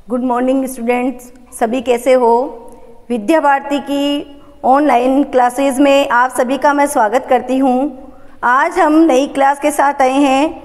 Good morning students, सभी कैसे हो। विद्या भारती की ऑनलाइन क्लासेस में आप सभी का मैं स्वागत करती हूँ। आज हम नई क्लास के साथ आए हैं,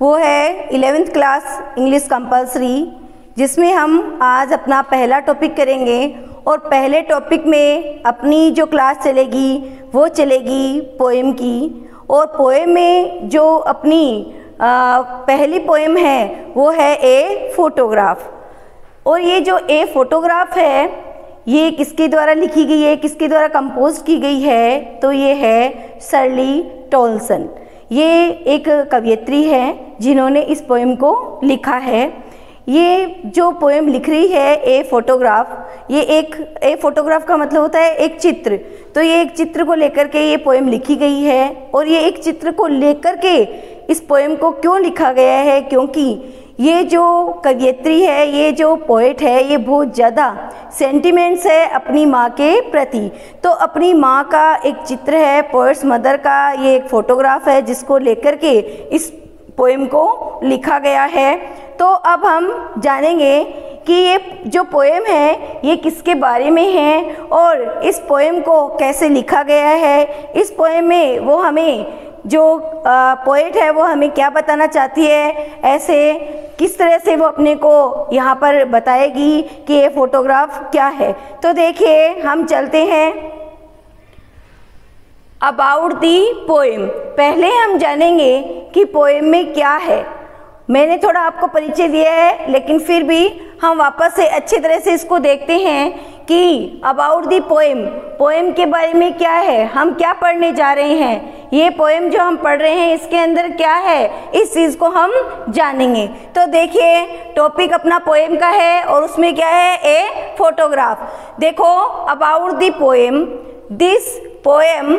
वो है 11th क्लास इंग्लिश कंपलसरी, जिसमें हम आज अपना पहला टॉपिक करेंगे। और पहले टॉपिक में अपनी जो क्लास चलेगी वो चलेगी पोएम की। और पोएम में जो अपनी पहली पोएम है वो है ए फोटोग्राफ। और ये जो ए फोटोग्राफ है ये किसके द्वारा लिखी गई है, किसके द्वारा कंपोज की गई है, तो ये है शर्ली टॉलसन। ये एक कवयित्री है जिन्होंने इस पोएम को लिखा है। ये जो पोएम लिख रही है ए फोटोग्राफ, ये एक ए फोटोग्राफ का मतलब होता है एक चित्र। तो ये एक चित्र को लेकर के ये पोएम लिखी गई है। और ये एक चित्र को लेकर के इस पोएम को क्यों लिखा गया है, क्योंकि ये जो कवयित्री है, ये जो पोएट है, ये बहुत ज़्यादा सेंटिमेंट्स है अपनी माँ के प्रति। तो अपनी माँ का एक चित्र है, पोएट्स मदर का ये एक फोटोग्राफ है जिसको लेकर के इस पोएम को लिखा गया है। तो अब हम जानेंगे कि ये जो पोएम है ये किसके बारे में है और इस पोएम को कैसे लिखा गया है। इस पोएम में वो हमें जो पोएट है वो हमें क्या बताना चाहती है, ऐसे किस तरह से वो अपने को यहाँ पर बताएगी कि ये फोटोग्राफ क्या है। तो देखिए हम चलते हैं अबाउट दी पोएम। पहले हम जानेंगे कि पोएम में क्या है। मैंने थोड़ा आपको परिचय दिया है, लेकिन फिर भी हम वापस से अच्छी तरह से इसको देखते हैं कि अबाउट दी पोएम, पोएम के बारे में क्या है, हम क्या पढ़ने जा रहे हैं। ये पोएम जो हम पढ़ रहे हैं इसके अंदर क्या है, इस चीज़ को हम जानेंगे। तो देखिए टॉपिक अपना पोएम का है और उसमें क्या है, ए फोटोग्राफ। देखो about the poem, this poem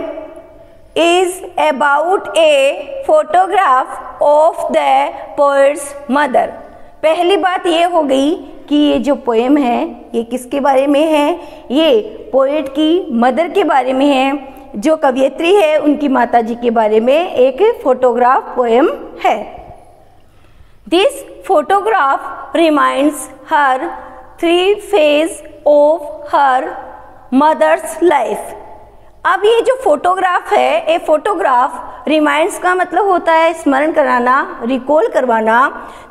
is about a photograph of the poet's mother। पहली बात ये हो गई कि ये जो पोएम है ये किसके बारे में है, ये पोएट की मदर के बारे में है, जो कवयित्री है उनकी माताजी के बारे में एक फोटोग्राफ पोएम है। This photograph reminds her 3 phase of her mother's life. अब ये जो फोटोग्राफ है, ये फोटोग्राफ रिमाइंड्स का मतलब होता है स्मरण कराना, रिकॉल करवाना।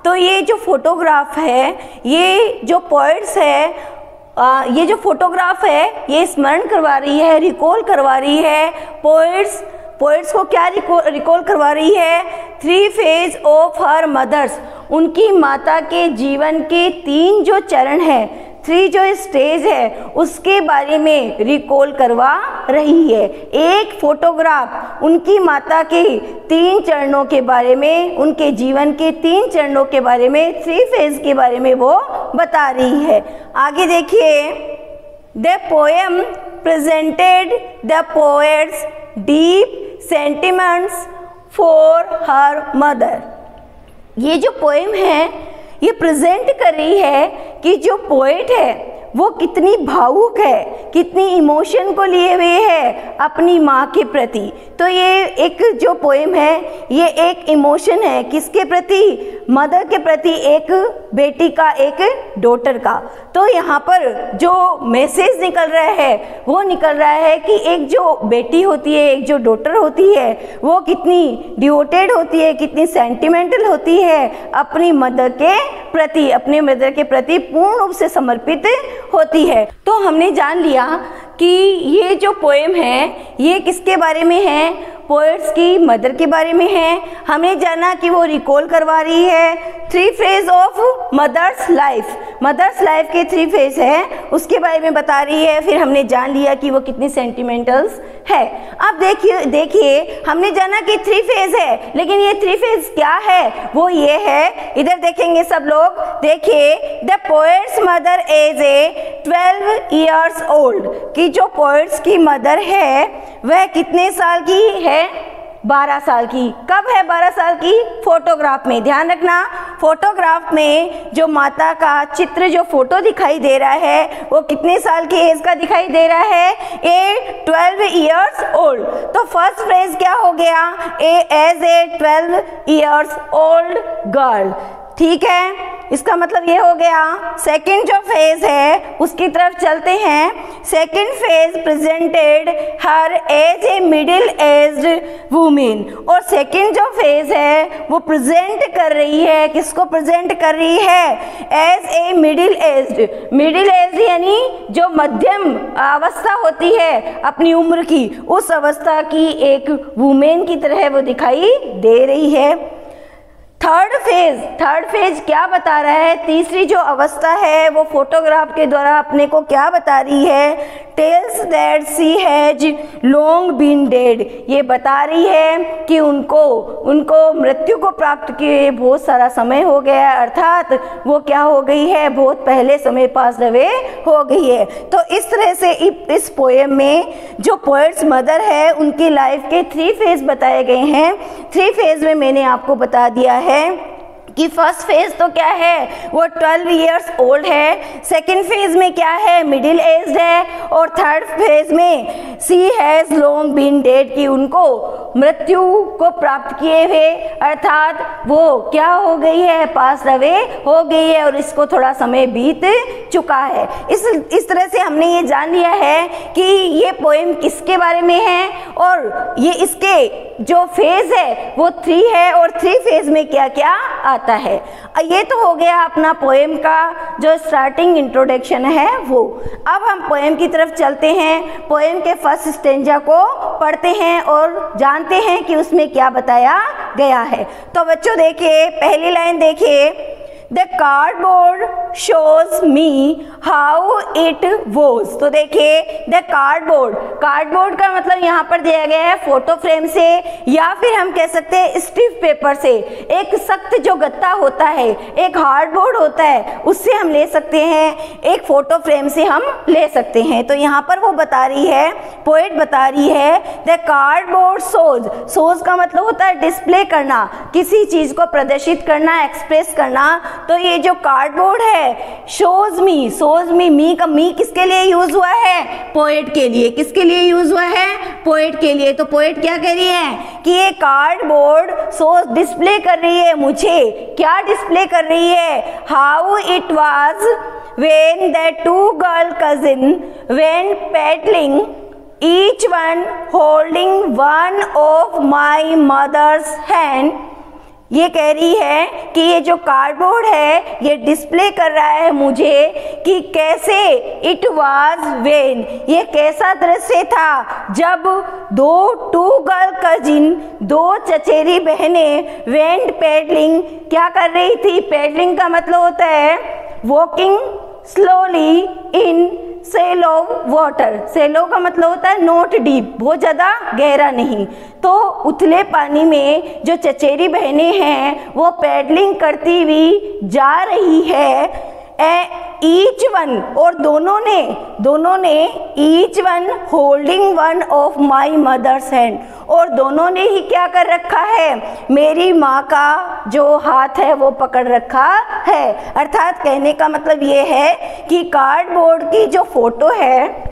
तो ये जो फोटोग्राफ है, ये जो पोएट्स है, ये जो फोटोग्राफ है ये स्मरण करवा रही है, रिकॉल करवा रही है। पोएट्स को क्या रिकॉल करवा रही है, 3 फेज ऑफ हर मदर्स, उनकी माता के जीवन के 3 जो चरण हैं, 3 जो स्टेज है उसके बारे में रिकॉल करवा रही है। एक फोटोग्राफ उनकी माता के 3 चरणों के बारे में, उनके जीवन के 3 चरणों के बारे में, 3 फेज के बारे में वो बता रही है। आगे देखिए, the poem presented the poets deep sentiments for her mother. ये जो पोएम है ये प्रेजेंट कर रही है कि जो पोएट है वो कितनी भावुक है, कितनी इमोशन को लिए हुए है अपनी माँ के प्रति। तो ये एक जो पोएम है ये एक इमोशन है, किसके प्रति, मदर के प्रति, एक बेटी का, एक डॉटर का। तो यहाँ पर जो मैसेज निकल रहा है वो निकल रहा है कि एक जो बेटी होती है, एक जो डॉटर होती है, वो कितनी डिवोटेड होती है, कितनी सेंटिमेंटल होती है अपनी मदर के प्रति, अपने मदर के प्रति पूर्ण रूप से समर्पित होती है। तो हमने जान लिया कि ये जो पोएम है ये किसके बारे में है, पोएट्स की मदर के बारे में है। हमने जाना कि वो रिकॉल करवा रही है 3 phase of mother's life, mother's life के 3 फेज है उसके बारे में बता रही है। फिर हमने जान लिया कि वो कितनी सेंटिमेंटल्स है। अब देखिए हमने जाना कि 3 फेज है, लेकिन ये 3 फेज क्या है, वो ये है, इधर देखेंगे सब लोग, देखिए, the poet's mother as a 12 years old, कि जो पोएट्स की मदर है वह कितने साल की है, 12 साल की। कब है 12 साल की, फोटोग्राफ में। ध्यान रखना, फोटोग्राफ में जो माता का चित्र, जो फोटो दिखाई दे रहा है वो कितने साल की एज का दिखाई दे रहा है, ये 12 years old। तो फर्स्ट फ्रेज क्या हो गया, as a 12 years old girl, ठीक है, इसका मतलब ये हो गया। सेकंड जो फेज है उसकी तरफ चलते हैं। Second phase presented her as a middle aged women, और सेकंड जो फेज है वो प्रेजेंट कर रही है, किसको प्रेजेंट कर रही है, as a middle aged. Middle aged यानी जो मध्यम अवस्था होती है अपनी उम्र की, उस अवस्था की एक वुमेन की तरह वो दिखाई दे रही है। थर्ड फेज क्या बता रहा है, तीसरी जो अवस्था है वो फोटोग्राफ के द्वारा अपने को क्या बता रही है, tells that she has long been dead, ये बता रही है कि उनको मृत्यु को प्राप्त किए बहुत सारा समय हो गया, अर्थात वो क्या हो गई है, बहुत पहले समय पास अवे हो गई है। तो इस तरह से इस पोएम में जो पोएट्स मदर है उनकी लाइफ के 3 फेज बताए गए हैं। 3 फेज में मैंने आपको बता दिया है कि फर्स्ट फेज तो क्या है, वो 12 years old है, सेकंड फेज में क्या है, मिडिल एज्ड है, और थर्ड फेज में सी हैज लॉन्ग बीन डेड, कि उनको मृत्यु को प्राप्त किए हुए, अर्थात वो क्या हो गई है, पास अवे हो गई है और इसको थोड़ा समय बीत चुका है। इस तरह से हमने ये जान लिया है कि ये पोएम किसके बारे में है, और ये इसके जो फेज है वो 3 है, और 3 फेज में क्या क्या आता है। ये तो हो गया अपना पोएम का जो स्टार्टिंग इंट्रोडक्शन है वो। अब हम पोएम की तरफ चलते हैं, पोएम के फर्स्ट स्टेंजा को पढ़ते हैं और जानते हैं कि उसमें क्या बताया गया है। तो बच्चों देखिए, पहली लाइन देखिए, The cardboard shows me how it was। तो देखिए the cardboard का मतलब यहाँ पर दिया गया है फोटो फ्रेम से, या फिर हम कह सकते हैं स्टिफ पेपर से। एक सख्त जो गत्ता होता है, एक हार्डबोर्ड होता है, उससे हम ले सकते हैं, एक फोटो फ्रेम से हम ले सकते हैं। तो यहाँ पर वो बता रही है, पोएट बता रही है, द कार्डबोर्ड शोज का मतलब होता है डिस्प्ले करना, किसी चीज को प्रदर्शित करना, एक्सप्रेस करना। तो ये जो कार्डबोर्ड है, शोज मी का मी किसके लिए यूज हुआ है, पोएट के लिए। किसके लिए यूज हुआ है, पोएट के लिए। तो पोएट क्या कह रही है कि ये कार्डबोर्ड शोज डिस्प्ले कर रही है मुझे, क्या डिस्प्ले कर रही है, how it was when the 2 girl cousin went paddling, each one holding one of my mother's hand। ये कह रही है कि ये जो कार्डबोर्ड है ये डिस्प्ले कर रहा है मुझे कि कैसे इट वाज व्हेन, ये कैसा दृश्य था जब 2 गर्ल कजिन, 2 चचेरी बहनें वेंट पैडलिंग, क्या कर रही थी, पैडलिंग का मतलब होता है walking slowly in shallow water. Shallow का मतलब होता है नॉट डीप, बहुत ज़्यादा गहरा नहीं। तो उथले पानी में जो चचेरी बहनें हैं वो पैडलिंग करती हुई जा रही है। ईच वन, और दोनों ने each one holding one of my mother's hand, और दोनों ने ही क्या कर रखा है, मेरी माँ का जो हाथ है वो पकड़ रखा है। अर्थात कहने का मतलब ये है कि कार्डबोर्ड की जो फोटो है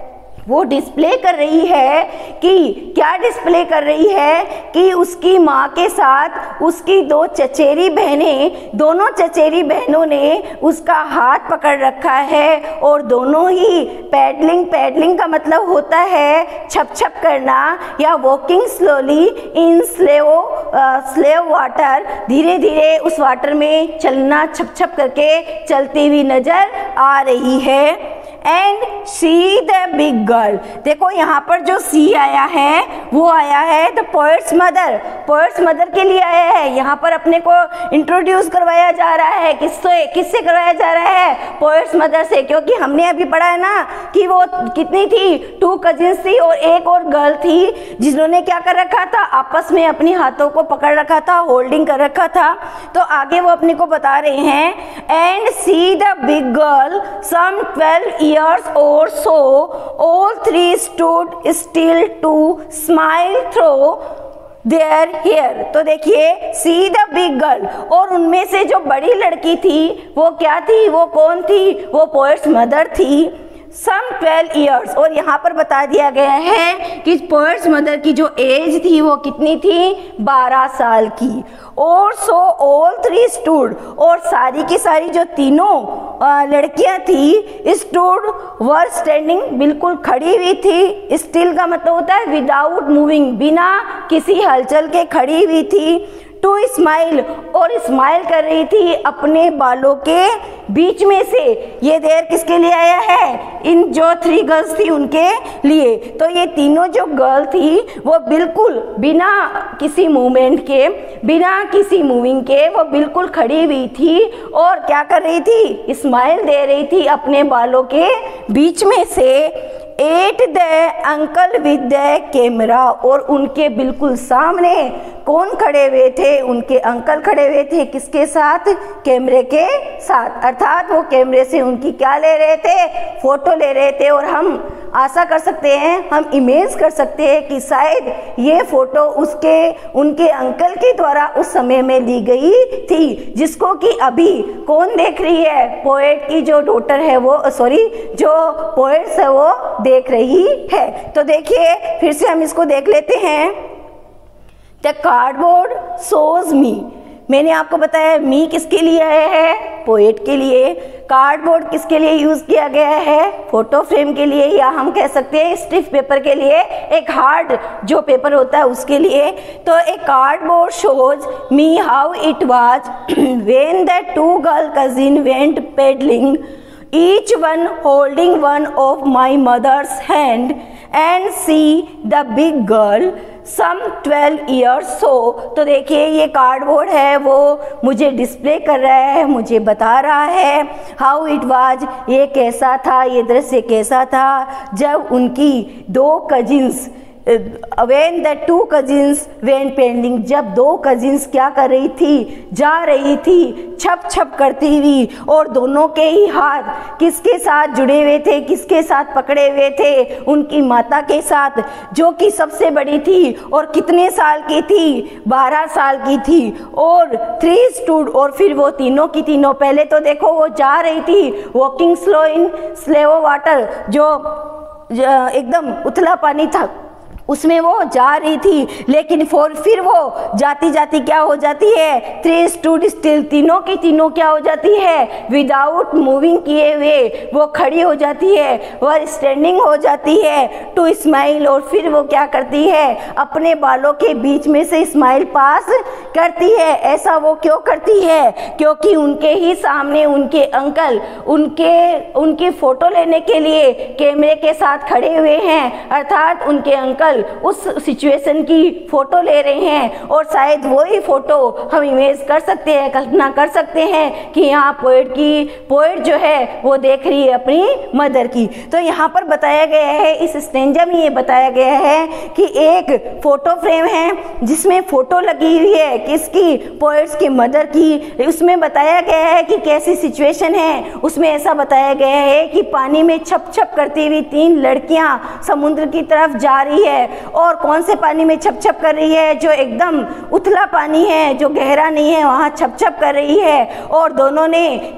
वो डिस्प्ले कर रही है कि क्या डिस्प्ले कर रही है कि उसकी माँ के साथ उसकी 2 चचेरी बहनें, दोनों चचेरी बहनों ने उसका हाथ पकड़ रखा है, और दोनों ही पैडलिंग का मतलब होता है छप छप करना या walking slowly in slow water, धीरे धीरे उस वाटर में चलना, छप छप करके चलती हुई नजर आ रही है। And see the big girl, देखो यहाँ पर जो सी आया है वो आया है द पोएट्स मदर के लिए आया है। यहाँ पर अपने को इंट्रोड्यूस करवाया जा रहा है, किससे करवाया जा रहा है, पोएट्स मदर से। क्योंकि हमने अभी पढ़ा है ना कि वो कितनी थी, 2 कजिन्स थी और एक और गर्ल थी जिन्होंने क्या कर रखा था, आपस में अपनी हाथों को पकड़ रखा था, होल्डिंग कर रखा था। तो आगे वो अपने को बता रहे हैं, and see the big girl some 12 years or so, all 3 stood still to smile through their hair। तो देखिए सी द बिग गर्ल, और उनमें से जो बड़ी लड़की थी वो क्या थी, वो कौन थी, वो पोएट्स मदर थी। सम 12 ईयर्स। और यहाँ पर बता दिया गया है कि पोएट्स मदर की जो एज थी वो कितनी थी, 12 साल की। और सो ऑल थ्री स्टूड, और सारी की सारी जो तीनों लड़कियां थी स्टूड वर स्टैंडिंग, बिल्कुल खड़ी हुई थी। स्टिल का मतलब होता है विदाउट मूविंग, बिना किसी हलचल के खड़ी हुई थी। टू स्माइल, और स्माइल कर रही थी अपने बालों के बीच में से। ये देर किसके लिए आया है, इन जो 3 गर्ल्स थी उनके लिए। तो ये तीनों जो गर्ल थी वो बिल्कुल बिना किसी मूवमेंट के, बिना किसी मूविंग के वो बिल्कुल खड़ी हुई थी और क्या कर रही थी, स्माइल दे रही थी अपने बालों के बीच में से। At the uncle with the camera, और उनके बिल्कुल सामने कौन खड़े हुए थे, उनके अंकल खड़े हुए थे, किसके साथ, कैमरे के साथ। अर्थात वो कैमरे से उनकी क्या ले रहे थे, फोटो ले रहे थे। और हम आशा कर सकते हैं, हम इमेज कर सकते हैं कि शायद ये फोटो उनके अंकल के द्वारा उस समय में ली गई थी, जिसको कि अभी कौन देख रही है, पोएट की जो डॉटर है वो, जो पोएट्स है वो देख रही है। तो देखिए फिर से हम इसको देख लेते हैं। द कार्डबोर्ड शोज मी, मैंने आपको बताया मी किसके लिए आया है, पोएट के लिए। कार्डबोर्ड किसके लिए यूज किया गया है, फोटो फ्रेम के लिए, या हम कह सकते हैं स्टिफ पेपर के लिए, एक हार्ड जो पेपर होता है उसके लिए। तो a cardboard shows me how it was when the 2 girl cousin went pedalling, each one holding one of my mother's hand, and see the big girl some 12 years so। तो देखिए ये cardboard है वो मुझे डिस्प्ले कर रहा है, मुझे बता रहा है हाउ इट वाज, ये कैसा था, ये दृश्य कैसा था जब उनकी 2 cousins when the 2 cousins went pending, जब 2 कजिन्स क्या कर रही थी, जा रही थी छप छप करती हुई, और दोनों के ही हाथ किसके साथ जुड़े हुए थे, किसके साथ पकड़े हुए थे, उनकी माता के साथ, जो कि सबसे बड़ी थी और कितने साल की थी, 12 साल की थी। और 3 स्टूड, और फिर वो तीनों की तीनों, पहले तो देखो वो जा रही थी वॉकिंग स्लो इन स्लेव वाटर, जो एकदम उथला पानी था उसमें वो जा रही थी, लेकिन फिर वो जाती जाती क्या हो जाती है, 3 स्टूड स्टिल, तीनों की तीनों क्या हो जाती है, विदाउट मूविंग किए हुए वो खड़ी हो जाती है, वह स्टैंडिंग हो जाती है। टू स्माइल, और फिर वो क्या करती है, अपने बालों के बीच में से स्माइल पास करती है। ऐसा वो क्यों करती है, क्योंकि उनके ही सामने उनके अंकल उनकी फोटो लेने के लिए कैमरे के साथ खड़े हुए हैं। अर्थात उनके अंकल उस सिचुएशन की फोटो ले रहे हैं, और शायद वही फोटो हम इमेज कर सकते हैं, कल्पना कर सकते हैं कि यहाँ पोएट जो है वो देख रही है अपनी मदर की। तो यहाँ पर बताया गया है, इस स्टेंजा में ये बताया गया है कि एक फोटो फ्रेम है जिसमें फोटो लगी हुई है किसकी, पोएट्स की मदर की। उसमें बताया गया है कि कैसी सिचुएशन है, उसमें ऐसा बताया गया है कि पानी में छप छप करती हुई 3 लड़कियां समुद्र की तरफ जा रही है। और कौन से पानी में छप छप कर रही है, जो एकदम उथला पानी है, जो गहरा नहीं है, वहां छप छप कर रही है। और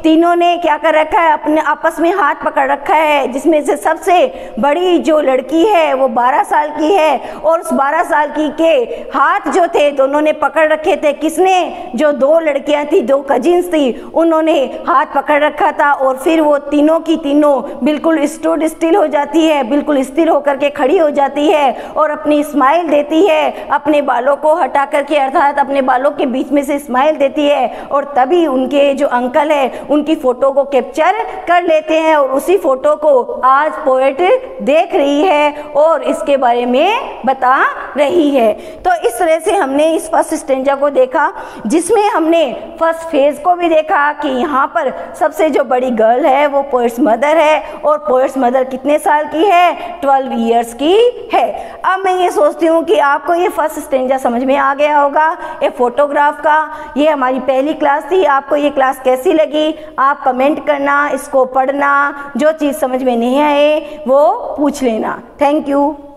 तीनों ने क्या कर रखा है, अपने आपस में हाथ पकड़ रखा है, जिसमें से सबसे बड़ी जो लड़की है वो 12 साल की है, और उस 12 साल की के हाथ जो थे दोनों ने पकड़ रखे थे, किसने, जो 2 लड़कियां थी, 2 कजिन्स थी, उन्होंने हाथ पकड़ रखा था। और फिर वो तीनों की तीनों बिल्कुल स्टूड स्टिल हो जाती है, बिल्कुल स्थिर होकर के खड़ी हो जाती है और अपनी स्माइल देती है, अपने बालों को हटा करके, अर्थात अपने बालों के बीच में से स्माइल देती है। और तभी उनके जो अंकल है उनकी फोटो को कैप्चर कर लेते हैं, और उसी फोटो को आज पोएट देख रही है और इसके बारे में बता रही है। तो इस तरह से हमने इस फर्स्ट स्टेंजा को देखा, जिसमें हमने फर्स्ट फेज को भी देखा कि यहाँ पर सबसे जो बड़ी गर्ल है वो पोएट्स मदर है, और पोएट्स मदर कितने साल की है, 12 ईयर्स की है। अब मैं ये सोचती हूँ कि आपको ये फर्स्ट स्टेंजा समझ में आ गया होगा, ये फोटोग्राफ का। ये हमारी पहली क्लास थी, आपको ये क्लास कैसी लगी आप कमेंट करना, इसको पढ़ना, जो चीज़ समझ में नहीं आए वो पूछ लेना। Thank you.